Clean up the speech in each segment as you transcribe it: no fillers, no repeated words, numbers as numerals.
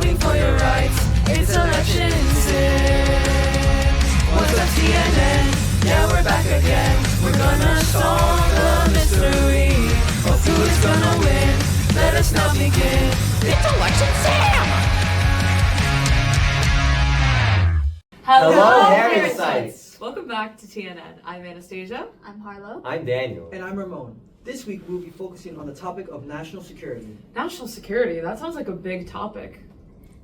voting for your rights. It's election sin. What's up, TNN? Yeah, we're back again. We're gonna solve the mystery of who is gonna win. Let us now begin. It's election Sam! Hello, Parasites! Welcome back to TNN. I'm Anastasia. I'm Harlow. I'm Daniel. And I'm Ramon. This week we'll be focusing on the topic of national security. National security, that sounds like a big topic.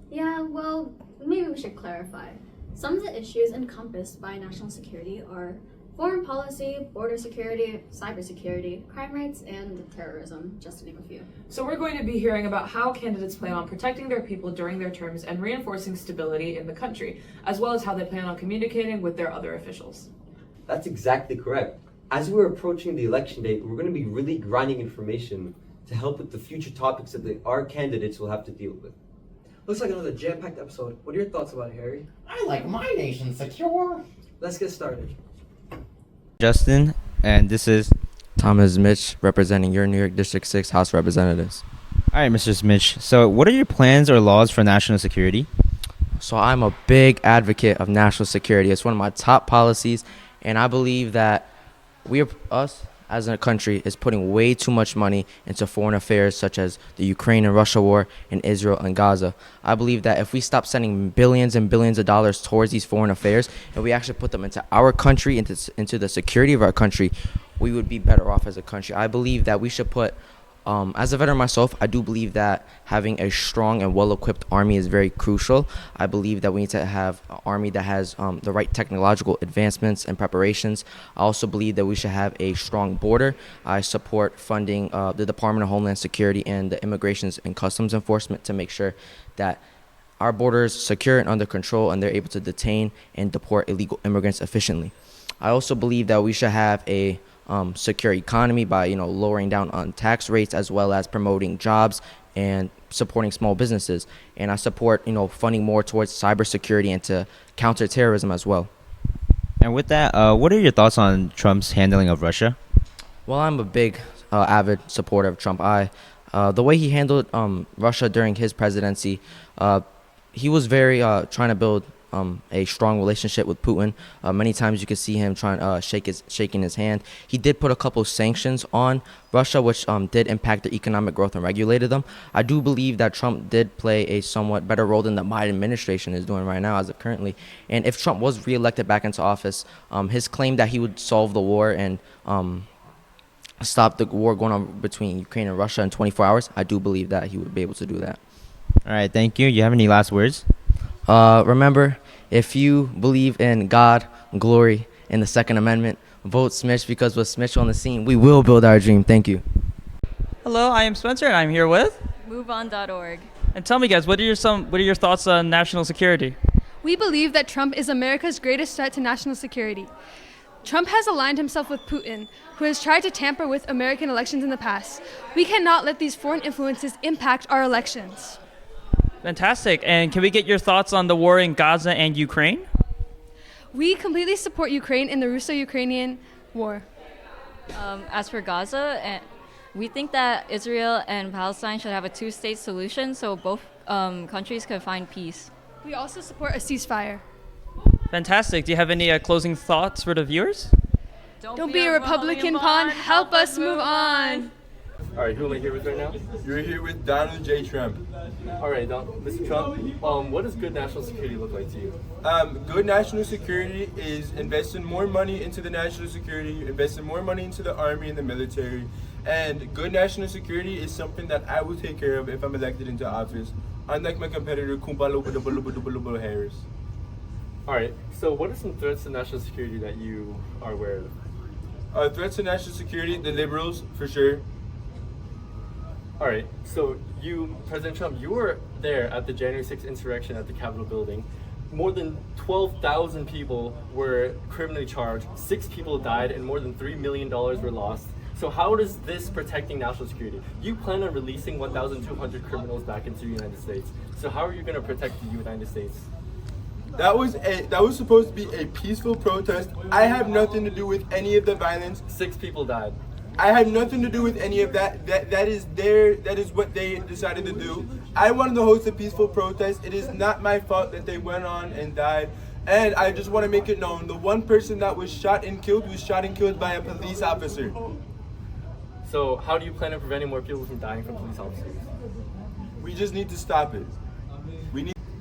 Yeah, well, maybe we should clarify. Some of the issues encompassed by national security are foreign policy, border security, cybersecurity, crime rates, and terrorism, just to name a few. So we're going to be hearing about how candidates plan on protecting their people during their terms and reinforcing stability in the country, as well as how they plan on communicating with their other officials. That's exactly correct. As we're approaching the election date, we're going to be really grinding information to help with the future topics that our candidates will have to deal with. Looks like another jam-packed episode. What are your thoughts about it, Harry? I like my nation secure. Let's get started. Justin, and this is Thomas Mitch, representing your New York District 6 House Representatives. all right, Mr. Mitch. So, what are your plans or laws for national security? So I'm a big advocate of national security. It's one of my top policies, and I believe that us as a country is putting way too much money into foreign affairs such as the Ukraine and Russia war and Israel and Gaza. I believe that if we stop sending billions and billions of dollars towards these foreign affairs and we actually put them into our country, into the security of our country, we would be better off as a country. I believe that we should put as a veteran myself, I do believe that having a strong and well-equipped army is very crucial. I believe that we need to have an army that has the right technological advancements and preparations. I also believe that we should have a strong border. I support funding the Department of Homeland Security and the Immigrations and Customs Enforcement to make sure that our border is secure and under control and they're able to detain and deport illegal immigrants efficiently. I also believe that we should have a secure economy by lowering down on tax rates as well as promoting jobs and supporting small businesses. And I support funding more towards cybersecurity and to counter terrorism as well. And with that, what are your thoughts on Trump's handling of Russia? Well, I'm a big avid supporter of Trump. The way he handled Russia during his presidency, he was very trying to build a strong relationship with Putin. Many times you could see him trying shaking his hand. He did put a couple sanctions on Russia, which did impact their economic growth and regulated them. I do believe that Trump did play a somewhat better role than the Biden administration is doing right now as of currently. And if Trump was reelected back into office, his claim that he would solve the war and stop the war going on between Ukraine and Russia in 24 hours, I do believe that he would be able to do that. All right, thank you. You have any last words? Remember, if you believe in God, glory, and the Second Amendment, vote Smitch, because with Smitch on the scene, we will build our dream. Thank you. Hello, I am Spencer, and I'm here with MoveOn.org. And tell me, guys, what are your thoughts on national security? We believe that Trump is America's greatest threat to national security. Trump has aligned himself with Putin, who has tried to tamper with American elections in the past. We cannot let these foreign influences impact our elections. Fantastic. And can we get your thoughts on the war in Gaza and Ukraine? We completely support Ukraine in the Russo-Ukrainian war. As for Gaza, we think that Israel and Palestine should have a two-state solution so both countries can find peace. We also support a ceasefire. Fantastic. Do you have any closing thoughts for the viewers? Don't be a Republican pawn. Help us move on. All right, who am I here with right now? You're here with Donald J. Trump. All right, Mr. Trump, what does good national security look like to you? Good national security is investing more money into the national security, investing more money into the army and the military, and good national security is something that I will take care of if I'm elected into office, unlike my competitor, Kumbalo Harris. All right, so what are some threats to national security that you are aware of? Threats to national security, the liberals, for sure. All right, so President Trump, you were there at the January 6th insurrection at the Capitol building. More than 12,000 people were criminally charged, 6 people died, and more than $3 million were lost. So how is this protecting national security? You plan on releasing 1,200 criminals back into the United States. So how are you going to protect the United States? That was supposed to be a peaceful protest. I have nothing to do with any of the violence. 6 people died. I had nothing to do with any of that. That is what they decided to do. I wanted to host a peaceful protest. It is not my fault that they went on and died. And I just want to make it known, the one person that was shot and killed by a police officer. So how do you plan on preventing more people from dying from police officers? We just need to stop it.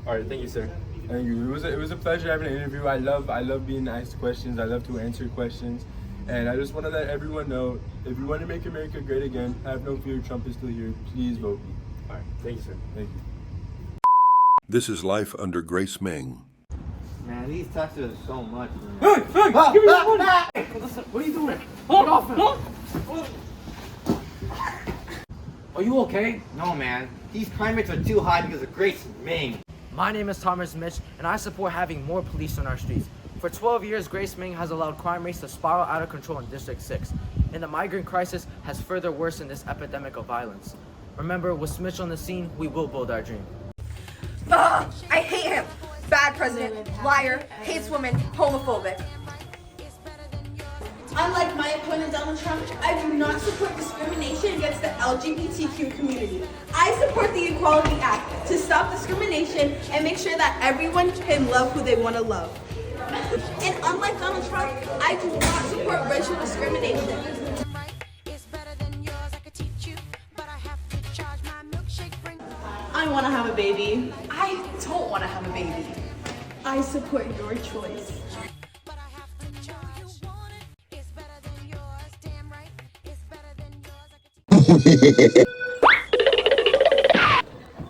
All right, thank you, sir. Thank you. It was a pleasure having an interview. I love being asked questions. I love to answer questions. And I just want to let everyone know, if you want to make America great again, have no fear, Trump is still here. Please vote. All right, thank you, sir. Thank you. This is life under Grace Ming. Man, these taxes are so much, man. Hey, give me that money! What are you doing? Get off him! Are you okay? No, man. These crime rates are too high because of Grace Ming. My name is Thomas Mitch, and I support having more police on our streets. For 12 years, Grace Ming has allowed crime rates to spiral out of control in District 6, and the migrant crisis has further worsened this epidemic of violence. Remember, with Mitch on the scene, we will build our dream. Ugh, I hate him. Bad president, liar, hates women, homophobic. Unlike my opponent Donald Trump, I do not support discrimination against the LGBTQ community. I support the Equality Act to stop discrimination and make sure that everyone can love who they want to love. And unlike Donald Trump, I do not support racial discrimination. I want to have a baby. I don't want to have a baby. I support your choice.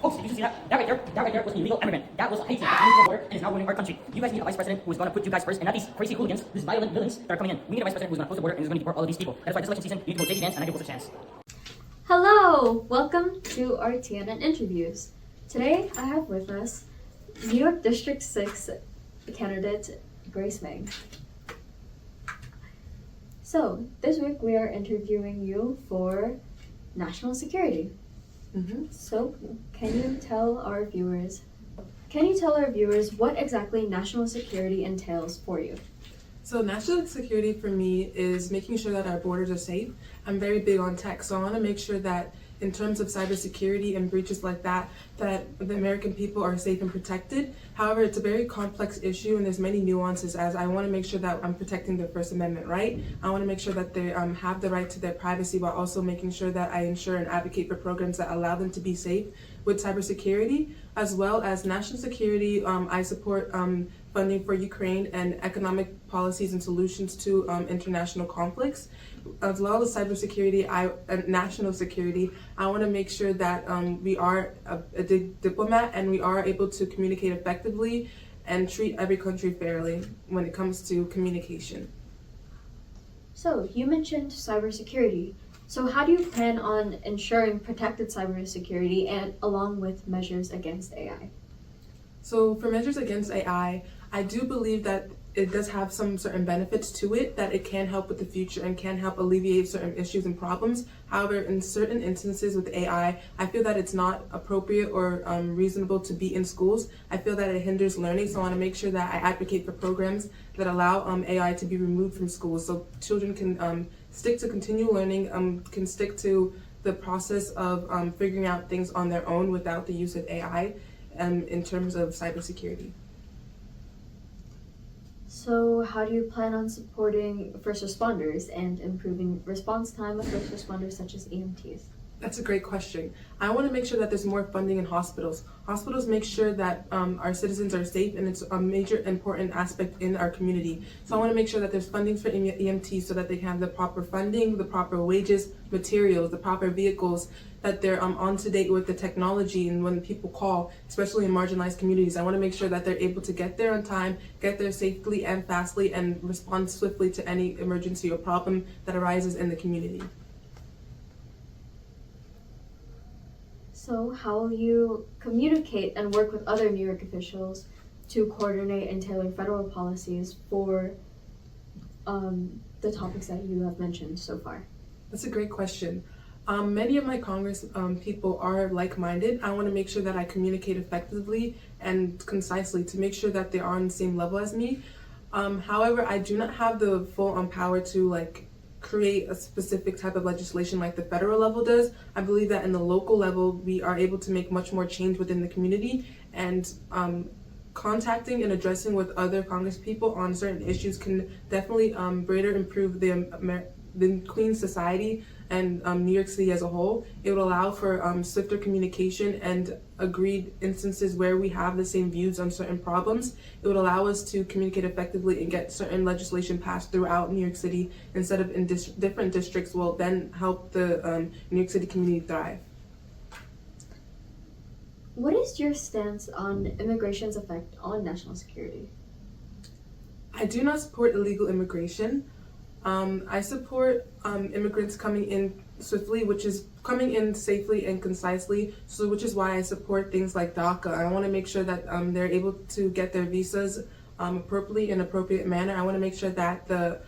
Folks, did you see that? That right there was an illegal immigrant. That was a Haitian that came to the border and is now ruining our country. You guys need a vice president who is going to put you guys first, and not these crazy hooligans, these violent villains that are coming in. We need a vice president who's going to close the border and is going to deport all of these people. That is why this election season, you need to vote JD Vance, and I give us a chance. Hello! Welcome to our TNN interviews. Today, I have with us New York District 6 candidate Grace Ming. So, this week we are interviewing you for national security. So, can you tell our viewers what exactly national security entails for you? So national security for me is making sure that our borders are safe. I'm very big on tech, so I want to make sure that in terms of cybersecurity and breaches like that, that the American people are safe and protected. However, it's a very complex issue and there's many nuances, as I want to make sure that I'm protecting their First Amendment right. I want to make sure that they have the right to their privacy, while also making sure that I ensure and advocate for programs that allow them to be safe with cybersecurity, as well as national security. I support funding for Ukraine and economic policies and solutions to international conflicts, as well as cybersecurity and national security. I want to make sure that we are a diplomat and we are able to communicate effectively and treat every country fairly when it comes to communication. So, you mentioned cybersecurity. So how do you plan on ensuring protected cybersecurity and along with measures against AI? So for measures against AI, I do believe that it does have some certain benefits to it, that it can help with the future and can help alleviate certain issues and problems. However, in certain instances with AI, I feel that it's not appropriate or reasonable to be in schools. I feel that it hinders learning, so I want to make sure that I advocate for programs that allow AI to be removed from schools so children can stick to continual learning, can stick to the process of figuring out things on their own without the use of AI in terms of cybersecurity. So how do you plan on supporting first responders and improving response time of first responders such as EMTs? That's a great question. I want to make sure that there's more funding in hospitals. Hospitals make sure that our citizens are safe, and it's a major important aspect in our community. So I want to make sure that there's funding for EMTs so that they can have the proper funding, the proper wages, materials, the proper vehicles, that they're on to date with the technology, and when people call, especially in marginalized communities, I want to make sure that they're able to get there on time, get there safely and fastly, and respond swiftly to any emergency or problem that arises in the community. So how will you communicate and work with other New York officials to coordinate and tailor federal policies for the topics that you have mentioned so far? That's a great question. Many of my Congress people are like-minded. I want to make sure that I communicate effectively and concisely to make sure that they are on the same level as me. However, I do not have the full power to create a specific type of legislation like the federal level does. I believe that in the local level, we are able to make much more change within the community, and contacting and addressing with other Congress people on certain issues can definitely greater improve the Queens society and New York City as a whole. It would allow for swifter communication and agreed instances where we have the same views on certain problems. It would allow us to communicate effectively and get certain legislation passed throughout New York City instead of in different districts, will then help the New York City community thrive. What is your stance on immigration's effect on national security? I do not support illegal immigration. I support immigrants coming in swiftly, which is coming in safely and concisely, so which is why I support things like DACA. I want to make sure that they're able to get their visas appropriately in an appropriate manner. I want to make sure that the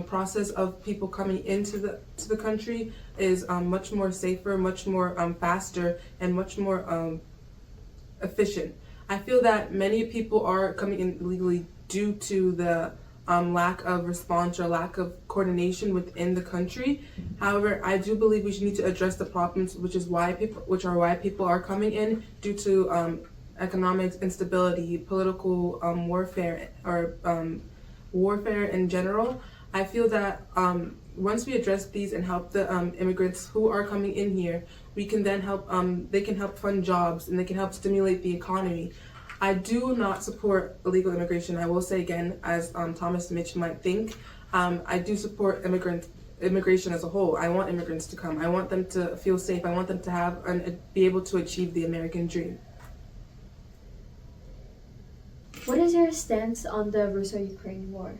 process of people coming into the country is much more safer, much more faster, and much more efficient. I feel that many people are coming in illegally due to the lack of response or lack of coordination within the country. However, I do believe we need to address the problems, which are why people are coming in, due to economic instability, political warfare, or warfare in general. I feel that once we address these and help the immigrants who are coming in here, we can then help. They can help fund jobs and they can help stimulate the economy. I do not support illegal immigration. I will say again, as Thomas Mitch might think, I do support immigration as a whole. I want immigrants to come. I want them to feel safe. I want them to have and be able to achieve the American dream. What is your stance on the Russo-Ukraine war?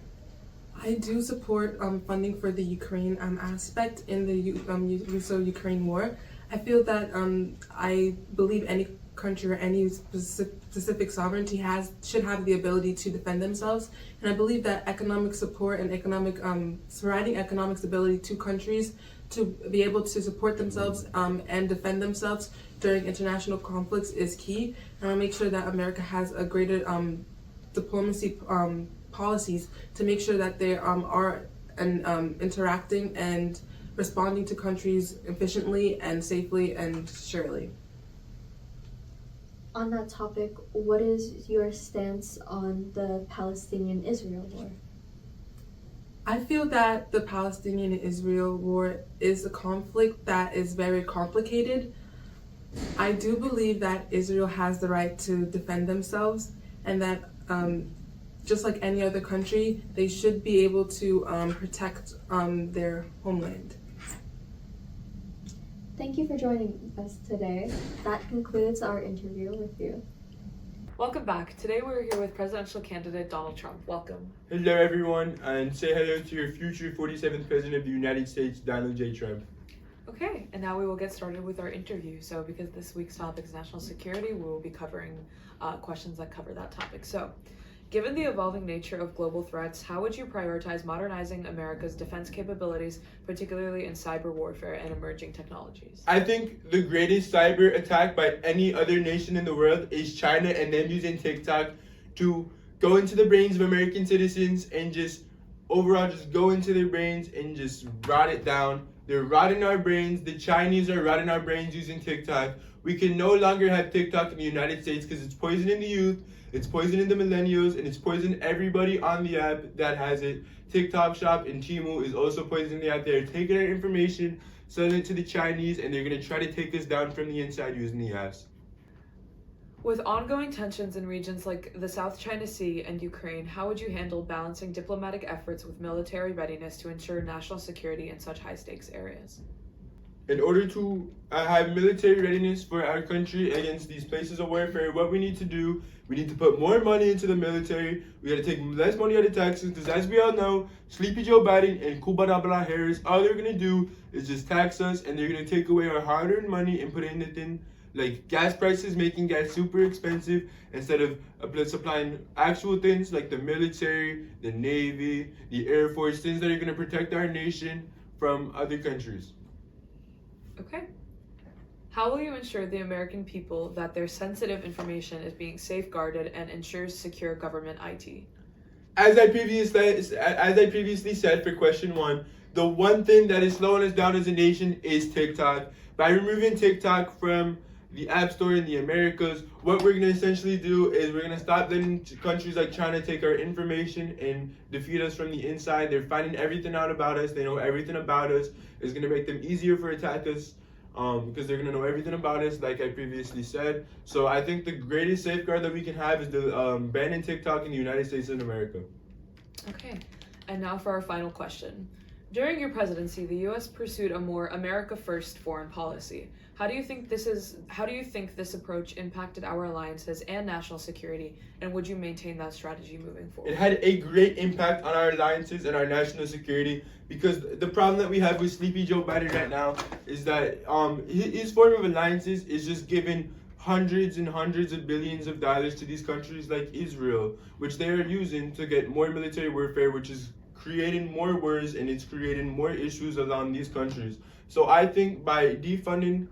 I do support funding for the Ukraine aspect in the Russo-Ukraine war. I feel that I believe any country or any specific sovereignty should have the ability to defend themselves, and I believe that economic support and providing economic stability to countries to be able to support themselves and defend themselves during international conflicts is key. And I make sure that America has a greater diplomacy policies to make sure that they are interacting and responding to countries efficiently and safely and surely. On that topic, what is your stance on the Palestinian-Israel war? I feel that the Palestinian-Israel war is a conflict that is very complicated. I do believe that Israel has the right to defend themselves, and that just like any other country, they should be able to protect their homeland. Thank you for joining us today. That concludes our interview with you. Welcome back. Today we're here with presidential candidate Donald Trump. Welcome. Hello everyone, and say hello to your future 47th President of the United States, Donald J. Trump. Okay, and now we will get started with our interview. So because this week's topic is national security, we will be covering questions that cover that topic. So, given the evolving nature of global threats, how would you prioritize modernizing America's defense capabilities, particularly in cyber warfare and emerging technologies? I think the greatest cyber attack by any other nation in the world is China, and them using TikTok to go into the brains of American citizens and just overall just go into their brains and just rot it down. They're rotting our brains. The Chinese are rotting our brains using TikTok. We can no longer have TikTok in the United States because it's poisoning the youth, it's poisoning the millennials, and it's poisoning everybody on the app that has it. TikTok Shop and Temu is also poisoning the app. They're taking our information, selling it to the Chinese, and they're going to try to take us down from the inside using the apps. With ongoing tensions in regions like the South China Sea and Ukraine, how would you handle balancing diplomatic efforts with military readiness to ensure national security in such high-stakes areas? In order to have military readiness for our country against these places of warfare, what we need to do, we need to put more money into the military. We got to take less money out of taxes, because as we all know, Sleepy Joe Biden and Kubara Harris, all they're going to do is just tax us, and they're going to take away our hard-earned money and put it in the thing like gas prices, making gas super expensive instead of supplying actual things like the military, the Navy, the Air Force, things that are going to protect our nation from other countries. Okay. How will you ensure the American people that their sensitive information is being safeguarded and ensures secure government IT? as I previously said for question 1, the one thing that is slowing us down as a nation is TikTok. By removing TikTok from the App Store in the Americas, what we're going to essentially do is we're going to stop letting countries like China take our information and defeat us from the inside. They're finding everything out about us. They know everything about us. It's going to make them easier for attack us because they're going to know everything about us, like I previously said. So I think the greatest safeguard that we can have is the banning TikTok in the United States of America. Okay, and now for our final question. During your presidency, the U.S. pursued a more America-first foreign policy. How do you think this approach impacted our alliances and national security, and would you maintain that strategy moving forward? It had a great impact on our alliances and our national security, because the problem that we have with Sleepy Joe Biden right now is that his form of alliances is just giving hundreds and hundreds of billions of dollars to these countries like Israel, which they are using to get more military warfare, which is creating more wars and it's creating more issues around these countries. So I think by defunding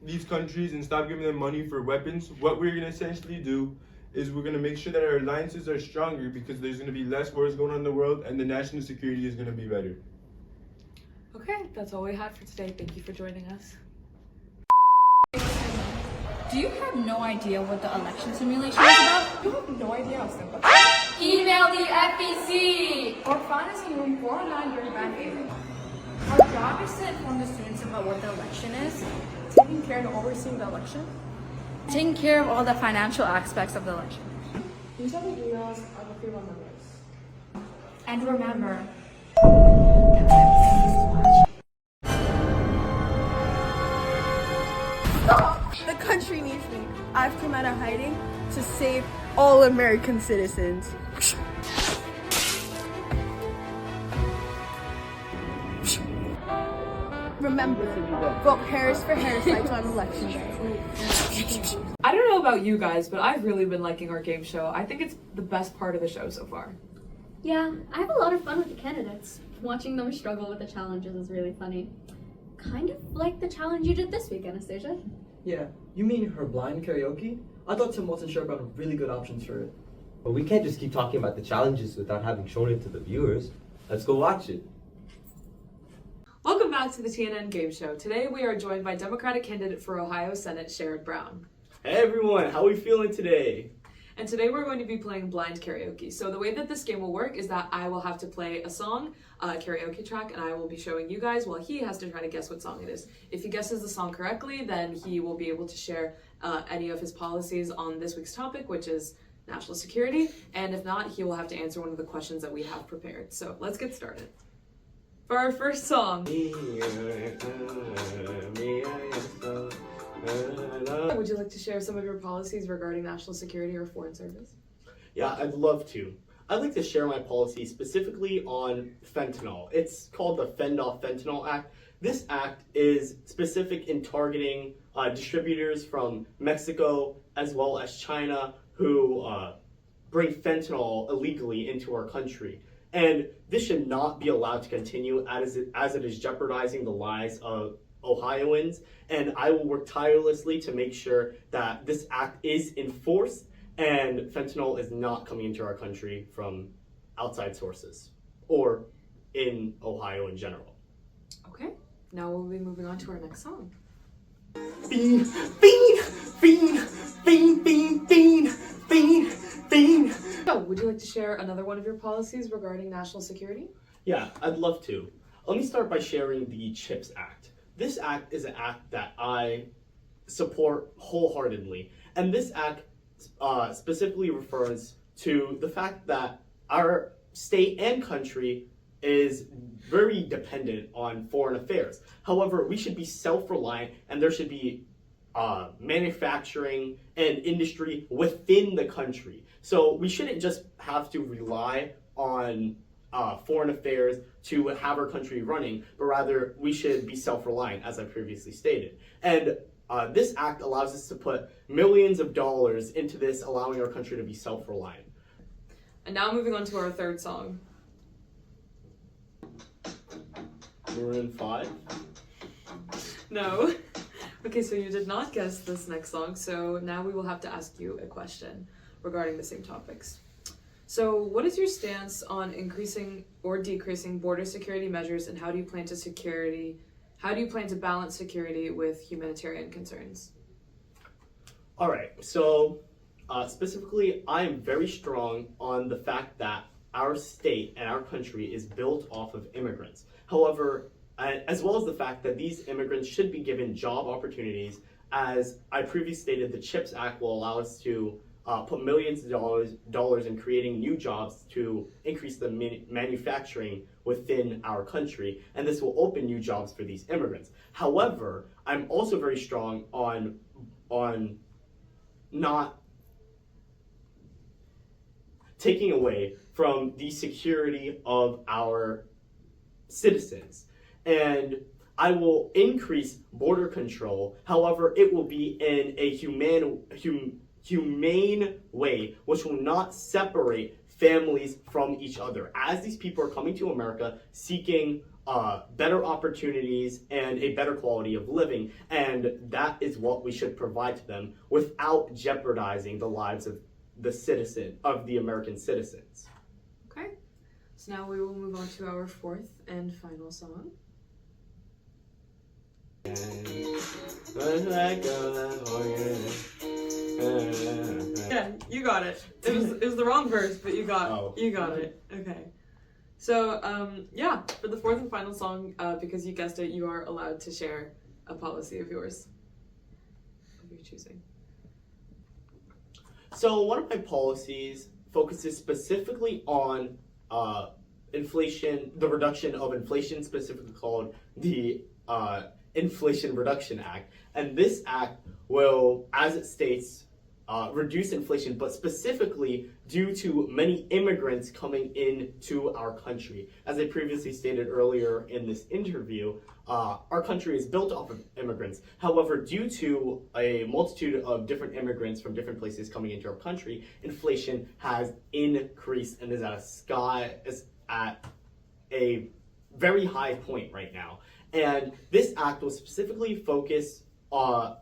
these countries and stop giving them money for weapons, what we're going to essentially do is we're going to make sure that our alliances are stronger, because there's going to be less wars going on in the world and the national security is going to be better. Okay, that's all we had for today. Thank you for joining us. Do you have no idea what the election simulation is about? You have no idea how simple. Email the FEC! Or find us in room 409 during band meeting. Our job is to inform the students about what the election is. Taking care and overseeing the election. Taking care of all the financial aspects of the election. These are the emails of a few of our members. And remember, the country needs me. I've come out of hiding to save all American citizens. Remember, vote Harris for Harris lights on election day. I don't know about you guys, but I've really been liking our game show. I think it's the best part of the show so far. Yeah, I have a lot of fun with the candidates. Watching them struggle with the challenges is really funny. Kind of like the challenge you did this week, Anastasia. Yeah, you mean her blind karaoke? I thought Tim wasn't sure about really good options for it. But we can't just keep talking about the challenges without having shown it to the viewers. Let's go watch it. Welcome back to the TNN Game Show. Today we are joined by Democratic candidate for Ohio Senate, Sherrod Brown. Hey everyone, how are we feeling today? And today we're going to be playing blind karaoke. So the way that this game will work is that I will have to play a song, a karaoke track, and I will be showing you guys while he has to try to guess what song it is. If he guesses the song correctly, then he will be able to share any of his policies on this week's topic, which is national security. And if not, he will have to answer one of the questions that we have prepared. So let's get started. For our first song. Would you like to share some of your policies regarding national security or foreign service? Yeah, I'd love to. I'd like to share my policy specifically on fentanyl. It's called the Fend Off Fentanyl Act. This act is specific in targeting distributors from Mexico as well as China who bring fentanyl illegally into our country. And this should not be allowed to continue as it is jeopardizing the lives of Ohioans. And I will work tirelessly to make sure that this act is enforced and fentanyl is not coming into our country from outside sources or in Ohio in general. Okay, now we'll be moving on to our next song. Fiend, fiend, fiend, fiend, fiend, fiend, fiend, fiend. So, would you like to share another one of your policies regarding national security? Yeah, I'd love to. Let me start by sharing the CHIPS Act. This act is an act that I support wholeheartedly. And this act specifically refers to the fact that our state and country is very dependent on foreign affairs. However, we should be self-reliant and there should be manufacturing and industry within the country. So we shouldn't just have to rely on foreign affairs to have our country running, but rather we should be self-reliant, as I previously stated. And this act allows us to put millions of dollars into this, allowing our country to be self-reliant. And now moving on to our third song. Maroon 5? No. Okay, so you did not guess this next song, so now we will have to ask you a question regarding the same topics. So, what is your stance on increasing or decreasing border security measures, and how do you plan to balance security with humanitarian concerns? All right, so specifically, I am very strong on the fact that our state and our country is built off of immigrants. However, as well as the fact that these immigrants should be given job opportunities, as I previously stated, the CHIPS Act will allow us to put millions of dollars in creating new jobs to increase the manufacturing within our country, and this will open new jobs for these immigrants. However, I'm also very strong on not taking away from the security of our citizens. And I will increase border control. However, it will be in a humane way, which will not separate families from each other, as these people are coming to America seeking better opportunities and a better quality of living, and that is what we should provide to them without jeopardizing the lives of the American citizens. Okay, so now we will move on to our fourth and final song. Yeah, you got it. It was the wrong verse, but you got it. Okay. So yeah, for the fourth and final song, because you guessed it, you are allowed to share a policy of yours, of your choosing. So one of my policies focuses specifically on inflation, the reduction of inflation, specifically called the Inflation Reduction Act. And this act will, as it states, reduce inflation, but specifically due to many immigrants coming into our country. As I previously stated earlier in this interview, our country is built off of immigrants. However, due to a multitude of different immigrants from different places coming into our country, inflation has increased and is at a very high point right now. And this act will specifically focus a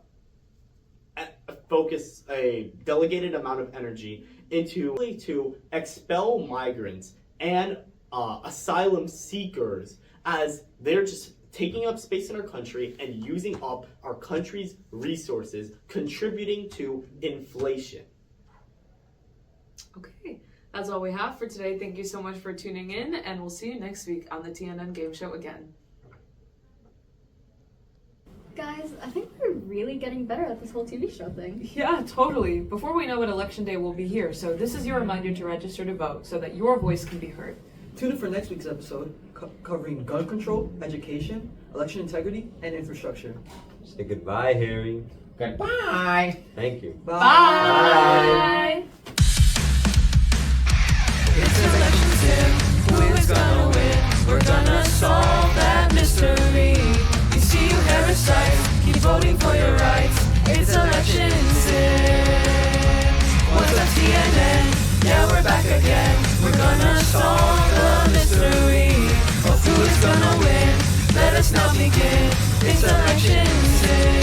delegated amount of energy into to expel migrants and asylum seekers, as they're just taking up space in our country and using up our country's resources, contributing to inflation. Okay, that's all we have for today. Thank you so much for tuning in, and we'll see you next week on the TNN Game Show again. Guys, I think we're really getting better at this whole TV show thing. Yeah, totally. Before we know it, Election Day will be here, so this is your reminder to register to vote so that your voice can be heard. Tune in for next week's episode covering gun control, education, election integrity, and infrastructure. Say goodbye, Harry. Goodbye. Thank you. Bye. Bye. It's election day. Who is gonna win? We're gonna solve that mystery. You see, you parasites, keep voting for your rights. It's election day. What's up, TNN? Yeah, we're back again. We're gonna solve the mystery of who is gonna win. Let us now begin. It's election day.